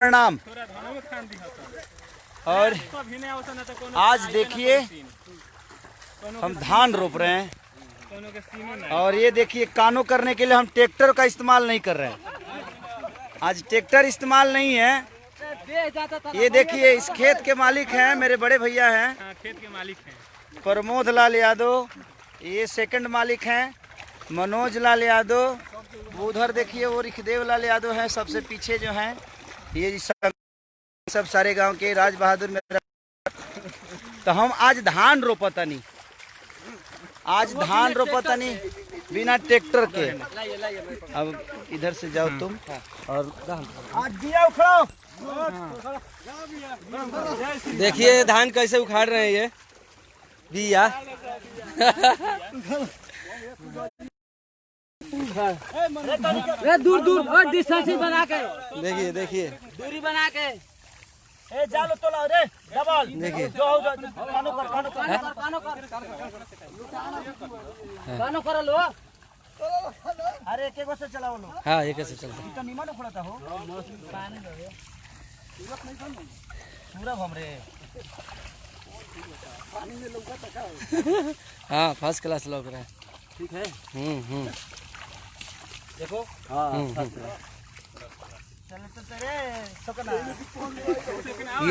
प्रणाम। और आज देखिए हम धान रोप रहे हैं और ये देखिए कानों करने के लिए हम ट्रैक्टर का इस्तेमाल नहीं कर रहे हैं। आज ट्रैक्टर इस्तेमाल नहीं है। ये देखिए इस खेत के मालिक हैं मेरे बड़े भैया हैं, खेत के मालिक हैं प्रमोद लाल यादव। ये सेकंड मालिक हैं मनोज लाल यादव। उधर देखिए वो रिखदेव लाल यादव हैं सबसे पीछे जो हैं। ये सब सारे गांव के राज बहादुर मेरा। तो हम आज धान रोपतनी, आज धान रोपतनी बिना ट्रैक्टर के। अब इधर से जाओ तुम और आज दिया उखड़ो। देखिए धान कैसे उखाड़ रहे हैं ये बिया। दूर दूर और डिस्टेंस बना के देखिए देखिए दूरी बना के ए जालो तोला रे डबल देखिए कानो कर लो। अरे एक एक से चलाओ लो। हाँ ये कैसे चलता तो निमन उखड़ता हो पूरा हमरे। हाँ फर्स्ट क्लास लग रहा है। ठीक है देखो। चलो तो तेरे सकना।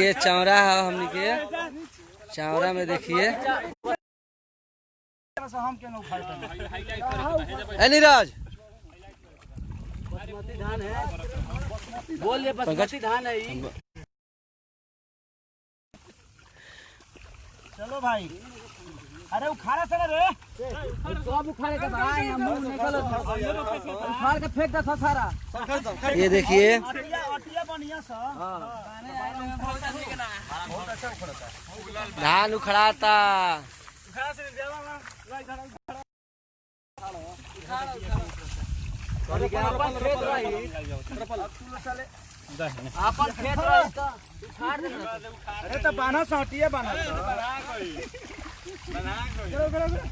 ये चावरा है हमने के चावरा में देखिए। हम क्यों नहीं उखाड़ते? ए नीरज बासमती धान है, बोल ये बासमती धान है ये। चलो भाई। अरे उखाड़ा से ना रे। कब उखाड़े के भाई हम निकलो उखाड़ के फेंक दो सारा। ये देखिए अटिया बढ़िया सा। बहुत अच्छा उखड़ता। धान उखड़ाता। उखाड़ा से देवा ना अपन खेत रही तो उखाड़ दे। अरे तो बाना सा अटिया बाना।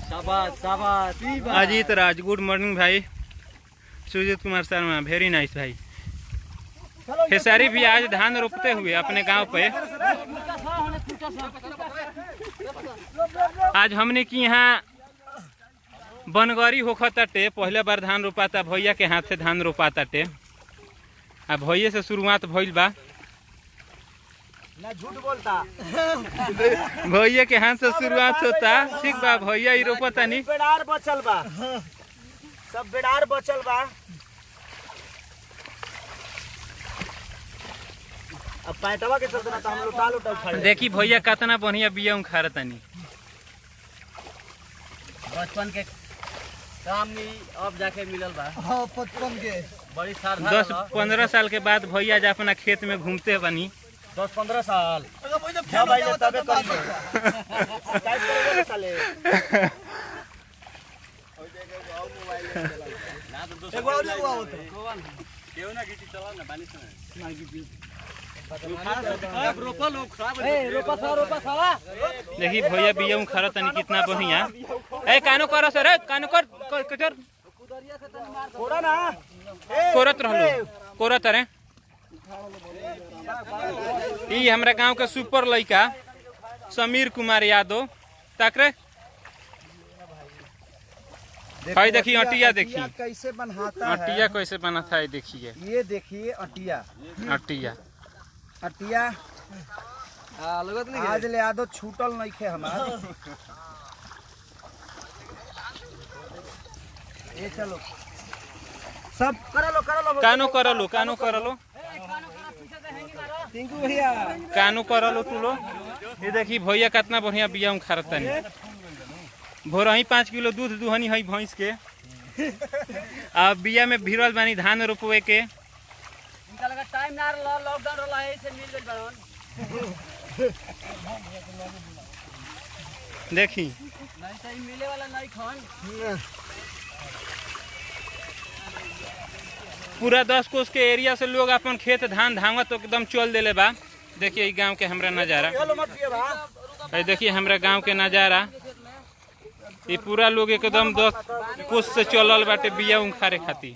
शाबाश शाबाश। अजीत राज, गुड मॉर्निंग भाई। सुजीत कुमार शर्मा, वेरी नाइस भाई। खेसारी भी आज धान रोपते हुए अपने गांव पे। आज हमने की यहाँ बनगरी होखताटे, पहले बार धान रोपाता भैया के हाथ से धान रोपाताटे। अब भैया से शुरुआत भइल बा, ना झूठ बोलता। भैया के हाथ से शुरुआत होता। ठीक बा भैया ही रोपता नहीं। बेड़ार बचल बा, सब बेड़ार बचल बा। अब पैंटवा के चलते ना तो हम लोटा लोटा उखाड़। देखी भैया कितना बढ़िया बिया उखाड़तनी। बचपन के काम में अब जाके मिलल बा। हां 55 के बड़ी सावधान 10-15 साल के बाद भैया जा अपना खेत में घूमते बनी। 10-15 साल भाई तबे करिए टाइप करोगे साले। एगो और एगो आओ तो केहू ना गीची चला ना बानी से ना गीची रोपा लोग खराब है। रोपा साला देखी भैया बिया उखाड़तनी कितना बढ़िया। ए कानो कर सर, कानो कर कटर थोड़ा ना कोरत रहलो कोरत रे। ई हमरा गांव के सुपर लड़का समीर कुमार यादव तकरे। भाई देखिए अटिया देखिए कैसे बनाता है। अटिया कैसे बनाता है देखिए। ये देखिए अटिया अटिया अटिया लगत नहीं आज ले आदो छूटल नहीं खे हमार। ये चलो सब करो लो कानो करलो कानो करलो टिंकू भैया कानो करलो तुलो। ये देखी भैया कितना बढ़िया बिया उखाड़तनी। भोर ही 5 किलो दूध दुहनी है भैंस के। अब बिया में भिड़ल बानी धान रोपवे के। इनका लगा टाइम ना रहा, लॉकडाउन रहा है से मिल गइल बावन। देखी नहीं सही मिले वाला नहीं खान। पूरा 10 कोस के एरिया से लोग अपन खेत धान धावत एकदम चल देले बा। देखिए गांव के हमरा नजारा। देखिए हमरा गांव के नजारा। ये पूरा लोग एकदम 10 कोस से चलल बाटे बिया उखाड़े खातिर।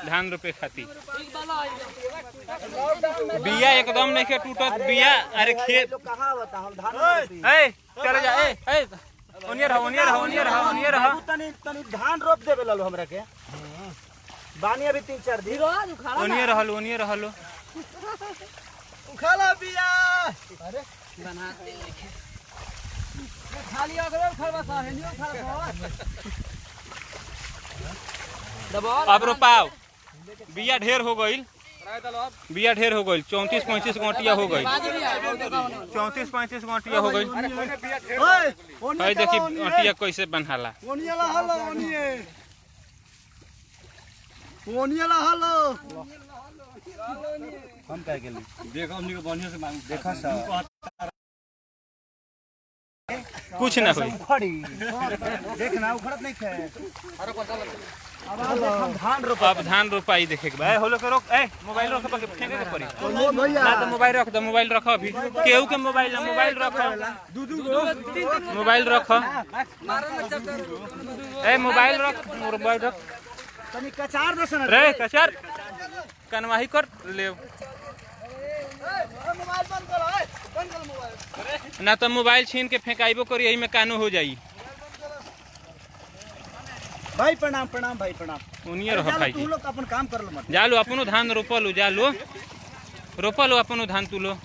धान रोपे खातिर। बिया एकदम नहीं के टूटत बिया। अरे खेत कहाँ होता हम धान ए चले जा ए ओनियर रह तनी तनी धान रोप देबे ललो हमरा के बानी अभी 3-4 दिन ओनियर रहलो उखाला बिया। अरे बनाते लिखे खाली अगले खरबा सा है नियो खरबा दबाओ। अब रोपाओ। बिया ढेर हो गईल 34-35 गोटिया हो गई। 34-35 गोटिया हो गई। भाई देखी गोटिया कैसे बनहाला। हम कह गेली देखो हमनी के बढ़िया से मांग देखा सा कुछ ना होई। देखना उखड़त नहीं खे। अब धान रोपा अब धान रोपाई देखे के बा। होलो के रोक ए मोबाइल रख के फेंके के पड़ी ना। तो मोबाइल रख दो। मोबाइल रख अभी केहू के मोबाइल ना। मोबाइल रख मोबाइल रख ए मोबाइल रख तनी कचार दसन रे कचार कनवाही कर ले मोबाइल बंद कर मोबाइल ना। तो मोबाइल छीन के फेंकाइबो करी यही में कानू हो जाई। भाई प्रणाम भाई प्रणाम। उनिए रह भाई तू लोग अपन काम कर लो मत। जा लो अपनो धान रोपलो जा लो रोपलो अपनो धान तू लो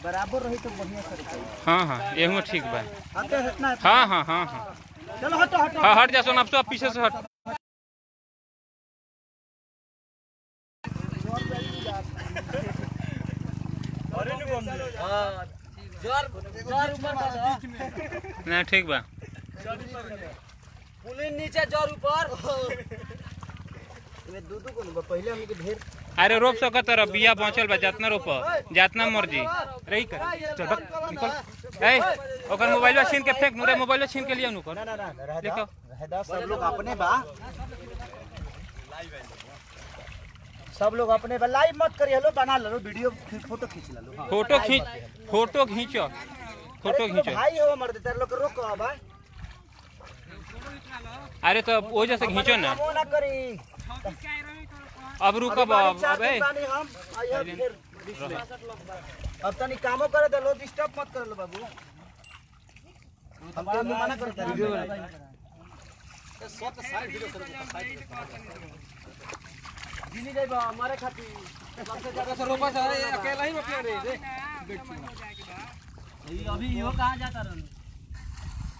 बराबर रही तो बढ़िया से रोपाई। हाँ एहू ठीक बा। आते हटना हाँ चलो हटो हाँ हट जा सोना। अब सब पीछे से हट। जोर ऊपर ना ठीक बा। पुलिन नीचे जोर ऊपर में दूध को पहले हमनी के ढेर अरे रोप सकत रह। बिया बचल बा जितना रोप जितना मर्जी रही कर। चल बक निकल ए ओकर मोबाइल छीन के फेंक नुरे। मोबाइल छीन के लिया नु कर ना देखो रहदा सब लोग अपने बा। सब लोग अपने बा। लाइव मत करी हेलो बना लो वीडियो फोटो खींच लो। फोटो खींचो भाई हो मर दे तेरे लोग रोको बा। अरे तो वो जैसे खींचो ना। ना करी अब रुकब अब ए हम आइए फिर बीच में। अब तनी कामो करे दे लो डिस्टर्ब मत कर लो बाबू। हम काम मना करते हैं वीडियो दिल्ली जाइबा हमारे खातिर सबसे ज्यादा से रोपा से अकेला ही रोपिया रे अभी यो कहां जाता रहन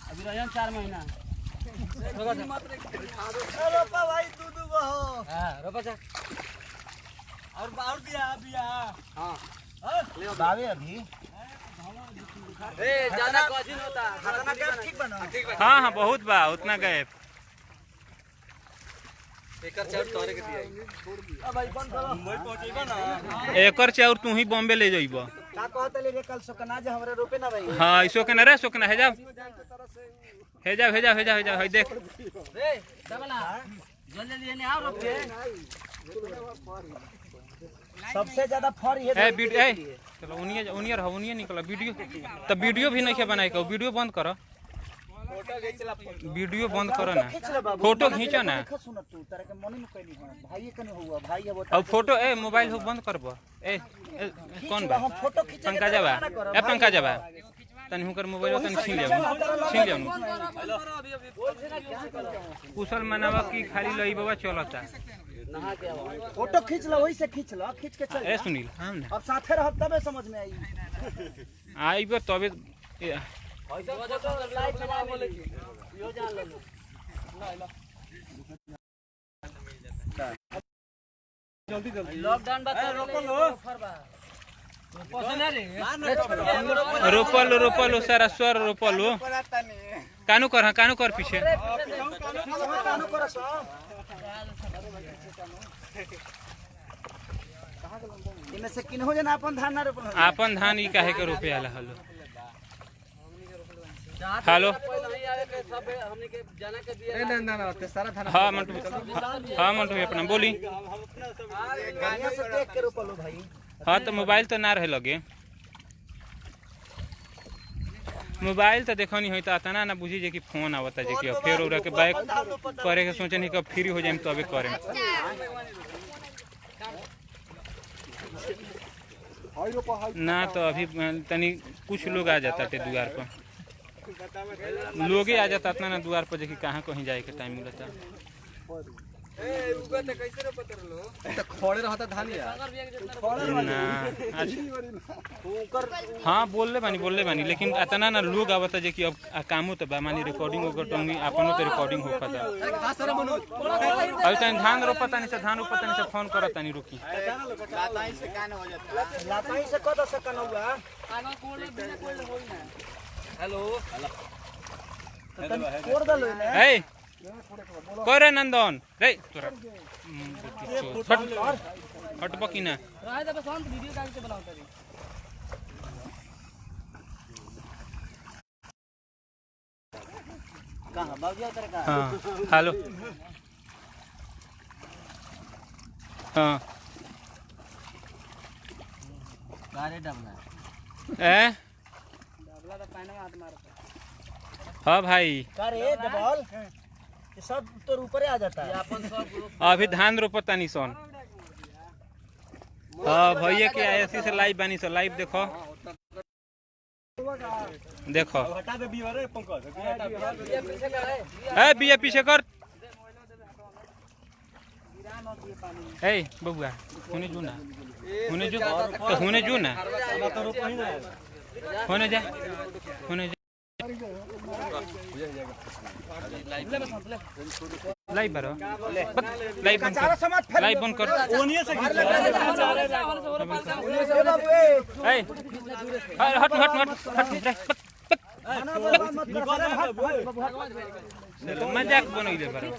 अभी रहन 4 महीना रोपा भाई दूध हो। हां रोपा जा और बिया हां बावे अभी ए ज्यादा कजिन होता खाना का ठीक बना। हाँ बहुत बा उतना गए। एकर चाउर तोरे के दिया अब भाई बंद करो मुंबई पहुंचेबा ना। एकर चाउर तू ही बॉम्बे ले जाइबो। का कहते ले रे कल सोकना जे हमरे रोपे ना भाई। हाँ इसो के ना रे सोकना है जाओ है देख रे डबला जल्दी लेने आओ रोप के सबसे ज्यादा फर ये ए वीडियो ए चलो उनियर निकला वीडियो। तो वीडियो भी नहीं के बनाए को वीडियो बंद करो। वीडियो बंद करो ना। फोटो खींचो ना। सुन तू तारे के मने में कहनी हो भाई कने हुआ भाई है वो। अब फोटो ए मोबाइल हो बंद करबो। ए कौन बा हम फोटो खींचे पंकज बा ए पंकज बा तनी हुकर मोबाइल तनी छीन लिया कुशल मनावा की खाली लई बाबा चलता। फोटो खींच लो वही से खींच लो खींच के चल। ए सुनील हम ना अब साथे रहब तबे समझ में आई। आइबो तबे लाइट लगा बोले यो जान लो जल्दी लॉकडाउन बता रोको लो रोपलो सारा स्वर रोपलो कानू कर पीछे इनमें से किन हो जना अपन धान ना रोपल आपन धान ई काहे के रोपे आला हलो। हेलो हाँ मंटू अपना बोली। गाड़ियां से देख के रोपलो भाई। हाँ तो मोबाइल तो ना रहे लगे। मोबाइल तो देखो नहीं होता तना ना बुझी जे कि फोन आवता जे कि अब फेर उरा के बैक करे के सोचे नहीं कि फ्री हो जाए तो अबे करे ना तो अभी तनी कुछ लोग आ जाता थे द्वार पर लोग ही आ जाता ना द्वार पर जे कि कहाँ कहीं जाए के टाइम मिलता खड़े रहता धानिया ना हाँ बोलले बानी लेकिन अतना ना लोग आवता जे कि अब कामो तो बा मानी रिकॉर्डिंग होकर टंगी अपनो तो रिकॉर्डिंग हो पाता अब तन धान रोपता नहीं से फोन करता नहीं रुकी लाताई से कद से कनौआ हेलो कोड़ दलो ने ए करे नंदन रे तोरा हट बकी ना रहे तो बस हम वीडियो काट के बनाओ तरी कहां बाबूजी तेरे का हां हेलो हां गारे डबला ए डबला तो पानी में हाथ मारता हां भाई का रे डबल ये सब तो ऊपर आ जाता है अपन सब अभी धान रोपता नहीं सोन हाँ भैया के आईएससी से लाइव बानी सो लाइव देखो देखो हटा दे बीवर रे पंकज ए बिया पीछे कर ए बबुआ हुने जो ना हुने जो तो हुने जो ना होने जा लाइव बरो लाइव बंद कर ओनिए से ए हट मजाक बनइले बरो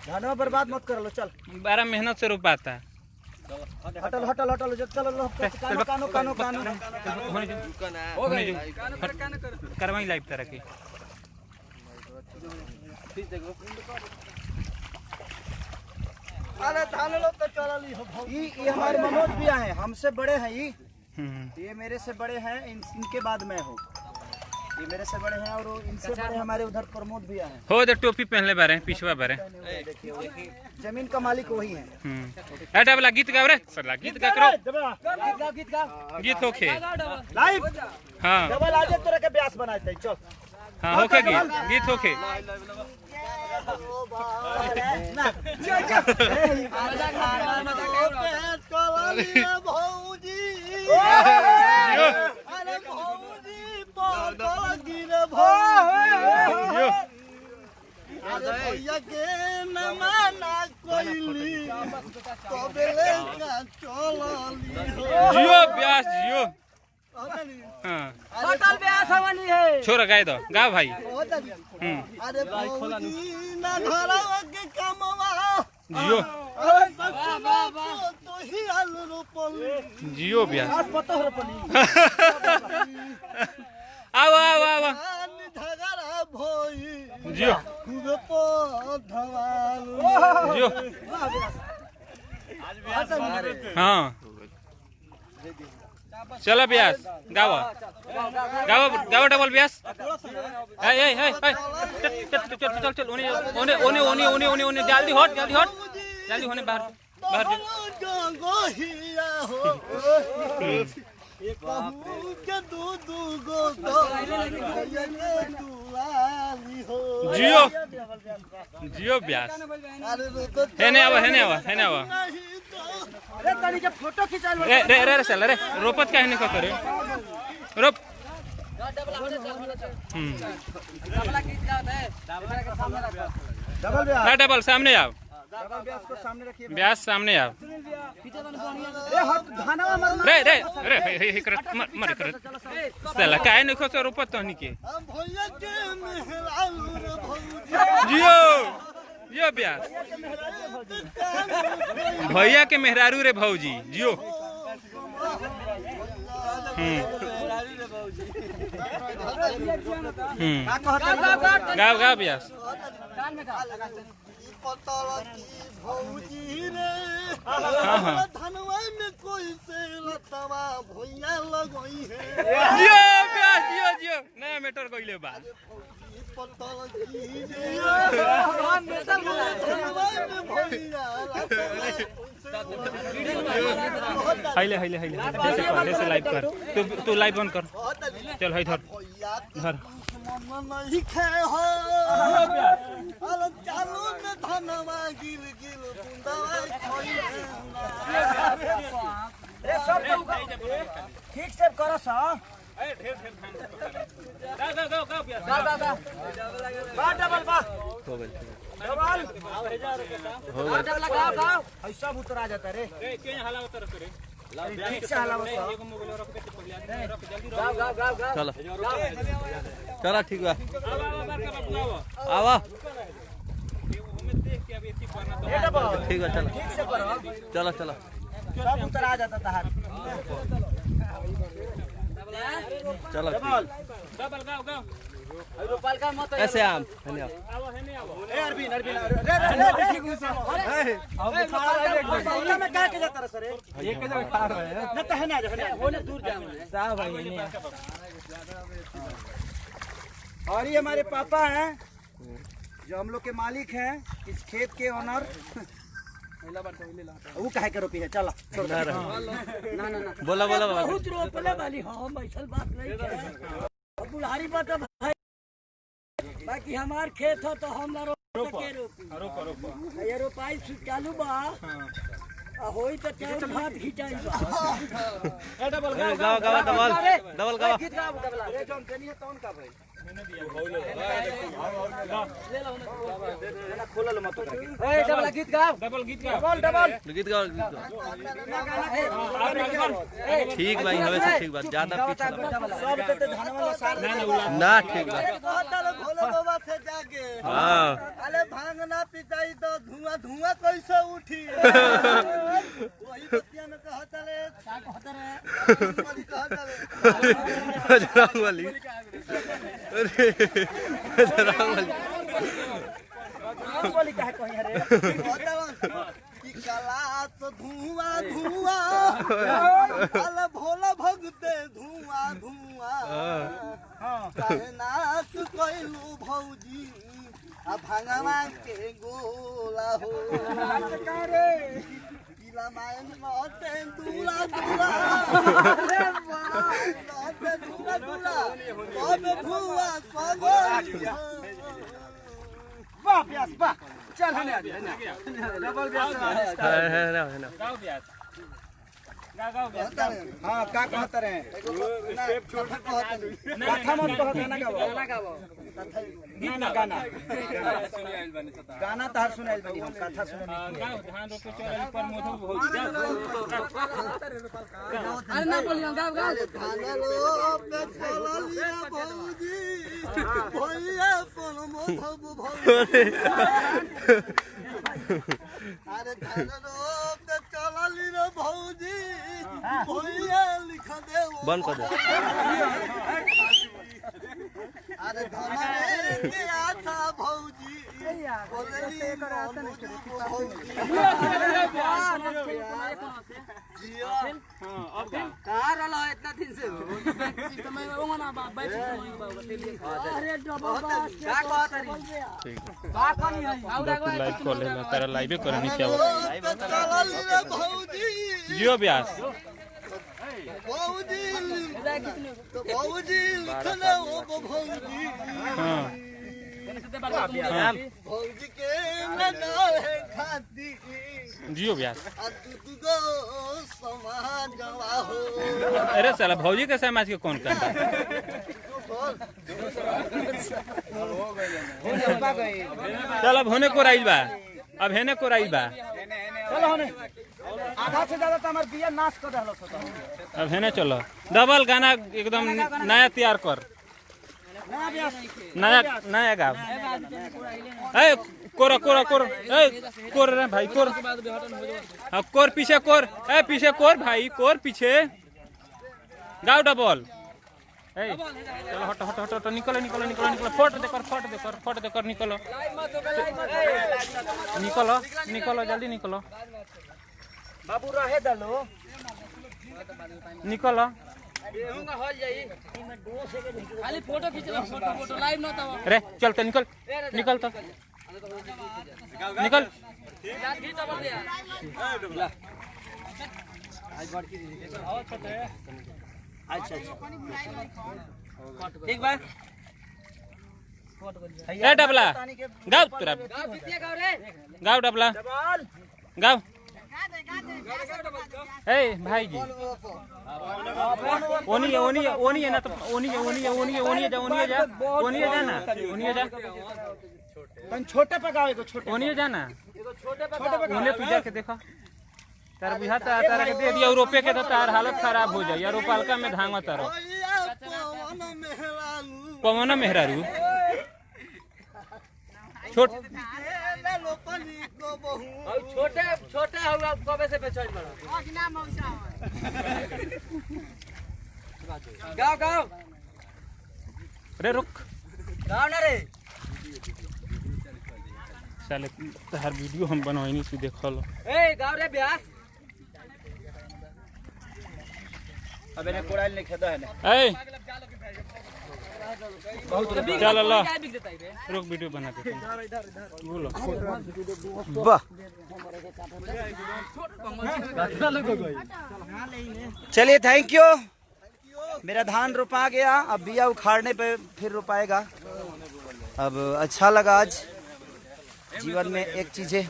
धनवा बर्बाद मत कर लो चल बड़ा मेहनत से रोपाता हटल चल लो कानो होने जो करवाई लाइव तरह की अरे धान लो तो चलली हो ये हमारे मनोज भैया हैं हमसे बड़े हैं ये मेरे से बड़े हैं इनके बाद मैं हूँ ये मेरे से बड़े हैं और इनसे बड़े हमारे उधर प्रमोद भैया हैं हो दे टोपी पहनले बारे पिछवा बारे जमीन का मालिक वही है ए डबला गीत गाओ रे सरला गीत गा करो गीत गा गीत होखे लाइव हां डबल आज तोरा के ब्यास बना दे चल हां होखे गीत होखे भैया के न माना कोइली तबेले का चलली जियो ब्यास जियो हां होटल पे आसानी है छोरा गाय दो गा भाई अरे भौजी ना घरवा के कामवा जियो तो ही आल रोपल जियो ब्यास पतो रोपली आओ धगरा भोई जियो खूबे पधवाल जियो हाँ चलो ब्यास गाओ डबल ब्यास चल ओने जल्दी हट जल्दी होने बाहर जियो जियो ब्यास हेने आवा अरे तनी के फोटो खिंचा लो रे साला रे रोपत काहे नहीं करे रोप डबला गीत गाता है डबला के सामने रखो डबल ब्यास डबल सामने आओ डबल ब्यास को सामने रखिए ब्यास सामने आओ पीछे बन बढ़िया ए हट धानवा मरना रे मर कर साला काहे नहीं खोसो रोपत तहनी के भैया के मेहरालू रे भौजी जियो ब्यास भैया के मेहरारू रे भौजी जियो गाओ ब्यास कान में का पतला की भौजी रे धनवा में कोई जियो प्यास जियो नया मेटर गइले बा हाइले ऐसे लाइव कर तू लाइव बंद कर चल हाय धर नहीं खे हो अरे चालू में धनवा गिल गिल बुंदवा ए सब ठीक से करो सा ढेर बा डबल बा हो गइल डबल गाओ ऐसा उतरा जाता रे के हाला उतर करे ठीक से हलाओ सा एगो मोबाइल रख दे पहले रख जल्दी गाओ चलो चलो ठीक बा आवा आवा हमें देख के अब एती करना तो ए डबल ठीक बा चलो ठीक से करो चलो सब उतरा जाता तहार चलो डबल गाओ रूपाल का मत ऐसे आम धन्यवाद आवा है नहीं आवा ए अरविंद रे ठीक से अब खड़ा रहे में का के जाता रे सर एक जगह खड़ा रहे न तो है ना होने दूर जाओ साहब भाई ने और ये हमारे पापा हैं जो हम लोग के मालिक हैं इस खेत के ओनर वो काहे के रोपी है चलो ना बोला बाबा बहुत रोपले वाली हम ऐसा बात नहीं है बुढ़ारी बात भाई बाकी हमार खेत हो तो हम ना रोपे रोपी ये रोपाई चालू बा होई तो टाइम भात खिंचाई बा डबल गाओ गीत गाओ डबल ए जोन देनी कौन का भाई खोलल मत ए डबल गीत गाओ डबल गीत गाओ गीत गाओ ठीक भाई हवे से ठीक बात ज्यादा पीछे सब तो धन वाला सार ना ठीक बात कहता भोले बाबा से जाके हां अरे भांगना पिटाई तो धुआं धुआं कैसे उठी वही बतिया में कहता रे रामवाली बोली काहे कहीं रे कि कला तो धुआं धुआं अरे भोला भगते धुआं धुआं काहे नाच कैलू भौजी आ भांगवा के गोला हो पीला मायन लौटे दूला दूला लौटे दूला दूला कबे धुआं सगोली वाह प्यास वाह चल हने डबल प्यास है ना गाओ प्यास गाओ हां का कहत रहे कथा मत कहत ना गाओ गाना तहर सुनाइल बनी हम कथा सुने गाओ धान रोपे चल पर मोधु बहुत जाओ अरे ना बोलियो गाओ धान रोपे चललिया भौजी भैया कोन मोधब भौजी अरे धान रोपे चलली रे भौजी भैया लिख दे बंद कर दे अरे धान के आता भौजी बोलली भौजी कार वाला इतना दिन से समय ओना बैठ अरे डबल का कहत रही का कनी है और लाइव कर लेना तेरा लाइव करे नीचे आओ चलली रे भौजी जियो ब्यास भौजी तो भौजी लिखना हो भौजी हां भौजी के नाल है खाती जियो ब्यास अदुगो समाजवा हो अरे साला भौजी के समाज के कौन करता चल अब होने को राइल बा अब हेने को राइल बा चलो होने आधा से ज्यादा तो हमार बिया नाश कर रहलो छ अब हेने चलो डबल गाना एकदम नया तैयार कर ना ब्यास नया गा ए कोर कोर रे भाई कोर अब कोर पीछे कोर ए पीछे कोर भाई कोर पीछे गाओ डबल ए चलो हट निकलो फोट दे कर निकलो। 来嘛，走开，来嘛， निकलो। निकलो जल्दी निकलो। 来， निकलो 来， निकलो जल्दी निकलो। 来， निकलो। बाबू रहे दलो निकल खाली फोटो खींचला फोटो लाइव न तब अरे चल तो निकल निकल तो निकल अच्छा ठीक बा ए डबला गाओ तोरा गाओ डबला गाओ ए भाई जी ओनी है ना तो ओनी जा ना छोटे पे गाओ एगो छोटे ओनी जा ना ओने तू जाके देखो तार बुझाता तारा के दे दिया रोपे के तो तार हालत खराब हो जाए यार रोपालका में धांगा तारो पवन मेहरारू छोट छोटे छोटे हुआ कबे से बेचल बड़ा गाओ गाओ अरे रुक गाओ ना रे साले हर वीडियो हम बनवाई नहीं तू देखो लो ए गाओ रे ब्यास अबे ने कोड़ाइल ने खेदा है ने ए चल लो रुक वीडियो बना के बोलो वाह चलिए थैंक यू मेरा धान रोपा गया अब बिया उखाड़ने पे फिर रोपाएगा अब अच्छा लगा आज जीवन में एक चीज है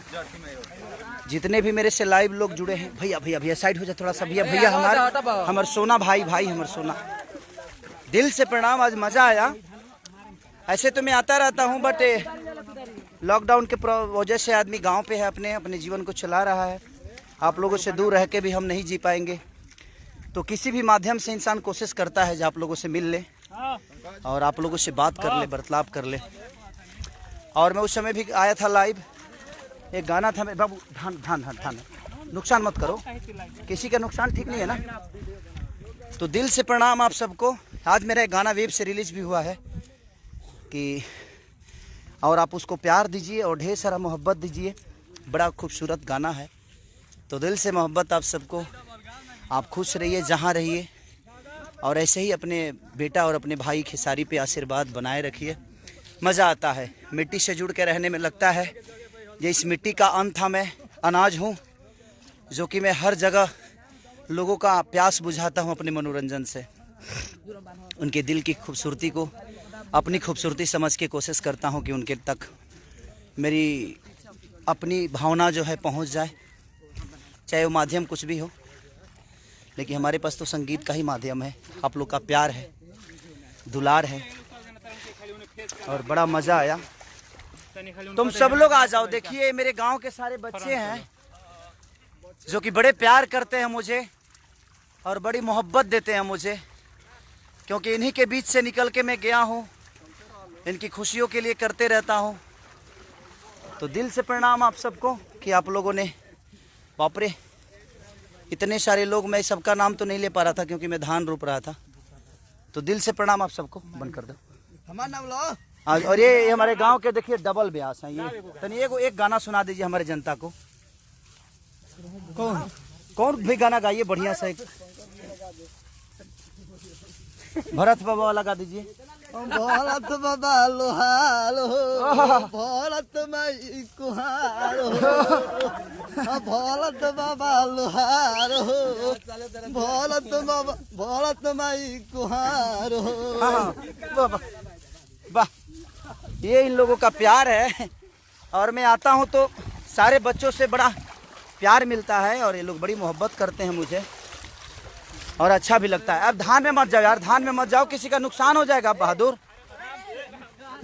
जितने भी मेरे से लाइव लोग जुड़े हैं भैया भैया भैया साइड हो जाए थोड़ा सा भैया भैया हमार सोना भाई भाई हमार सोना दिल से प्रणाम आज मजा आया ऐसे तो मैं आता रहता हूँ बट लॉकडाउन के वजह से आदमी गांव पे है अपने जीवन को चला रहा है आप लोगों से दूर रह के भी हम नहीं जी पाएंगे तो किसी भी माध्यम से इंसान कोशिश करता है जो आप लोगों से मिल ले और आप लोगों से बात कर ले बर्ताव कर ले और मैं उस समय भी आया था लाइव एक गाना था मैं बाबू धान धान धान धान नुकसान मत करो किसी का नुकसान ठीक नहीं है ना तो दिल से प्रणाम आप सबको आज मेरा एक गाना वेब से रिलीज भी हुआ है कि और आप उसको प्यार दीजिए और ढेर सारा मोहब्बत दीजिए बड़ा खूबसूरत गाना है तो दिल से मोहब्बत आप सबको आप खुश रहिए जहाँ रहिए और ऐसे ही अपने बेटा और अपने भाई खेसारी पे आशीर्वाद बनाए रखिए मज़ा आता है मिट्टी से जुड़ के रहने में लगता है ये इस मिट्टी का अन्न था मैं अनाज हूँ जो कि मैं हर जगह लोगों का प्यास बुझाता हूँ अपने मनोरंजन से उनके दिल की खूबसूरती को अपनी खूबसूरती समझ के कोशिश करता हूँ कि उनके तक मेरी अपनी भावना जो है पहुँच जाए चाहे वो माध्यम कुछ भी हो लेकिन हमारे पास तो संगीत का ही माध्यम है आप लोग का प्यार है दुलार है और बड़ा मज़ा आया तुम सब लोग आ जाओ देखिए मेरे गांव के सारे बच्चे हैं जो कि बड़े प्यार करते हैं मुझे और बड़ी मोहब्बत देते हैं मुझे क्योंकि इन्हीं के बीच से निकल के मैं गया हूँ इनकी खुशियों के लिए करते रहता हूँ तो दिल से प्रणाम आप सबको कि आप लोगों ने बाप रे इतने सारे लोग मैं सबका नाम तो नहीं ले पा रहा था क्योंकि मैं धान रोप रहा था तो दिल से प्रणाम आप सबको बंद कर दो हमारा नाम लो और ये हमारे गांव के देखिए डबल ब्यास हैं ये तनी एक गाना सुना दीजिए हमारे जनता को कौन कौन भी गाना गाइए बढ़िया सा एक भरत बाबा वाला गा दीजिए भरत बाबा लोहालो भरत माई कुहारो भरत बाबा लोहारो भरत माई कुहारो वाह ये इन लोगों का प्यार है और मैं आता हूँ तो सारे बच्चों से बड़ा प्यार मिलता है और ये लोग बड़ी मोहब्बत करते हैं मुझे और अच्छा भी लगता है अब धान में मत जाओ यार धान में मत जाओ किसी का नुकसान हो जाएगा बहादुर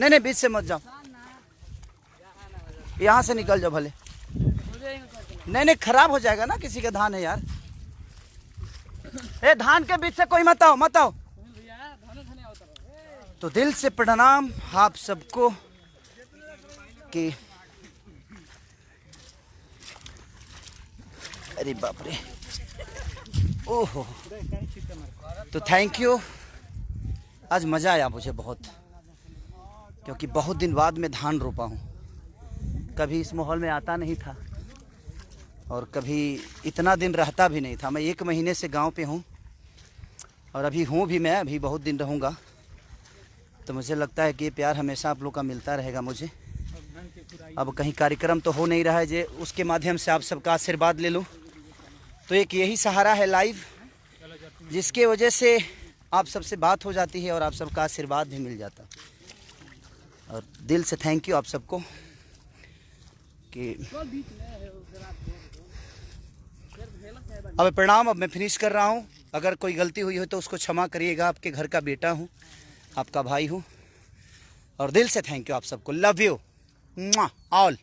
नहीं नहीं बीच से मत जाओ यहाँ से निकल जाओ भले नहीं नहीं खराब हो जाएगा ना किसी का धान है यार ए धान के बीच से कोई मत आओ तो दिल से प्रणाम आप सबको कि अरे बाप रे ओहो तो थैंक यू आज मज़ा आया मुझे बहुत क्योंकि बहुत दिन बाद मैं धान रोपा हूँ कभी इस माहौल में आता नहीं था और कभी इतना दिन रहता भी नहीं था। मैं 1 महीने से गांव पे हूँ और अभी हूँ भी, मैं अभी बहुत दिन रहूँगा। तो मुझे लगता है कि ये प्यार हमेशा आप लोग का मिलता रहेगा मुझे। अब कहीं कार्यक्रम तो हो नहीं रहा है जे उसके माध्यम से आप सबका आशीर्वाद ले लूँ। तो एक यही सहारा है लाइव, जिसके वजह से आप सबसे बात हो जाती है और आप सबका आशीर्वाद भी मिल जाता। और दिल से थैंक यू आप सबको कि अब प्रणाम। अब मैं फिनिश कर रहा हूँ। अगर कोई गलती हुई हो तो उसको क्षमा करिएगा। आपके घर का बेटा हूँ, आपका भाई हूँ, और दिल से थैंक यू आप सबको। Love you all.